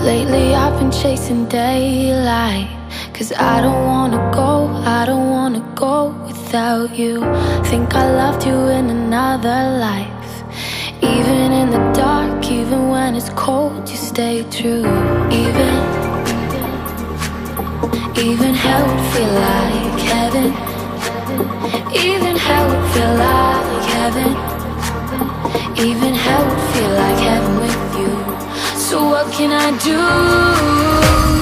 Lately I've been chasing daylight, 'cause I don't wanna go, I don't wanna go without you. Think I loved you in another life. Even in the dark, even when it's cold, you stay true. Even hell would feel like heaven. Even hell would feel like heaven. Even hell would feel like heaven with you. So what can I do?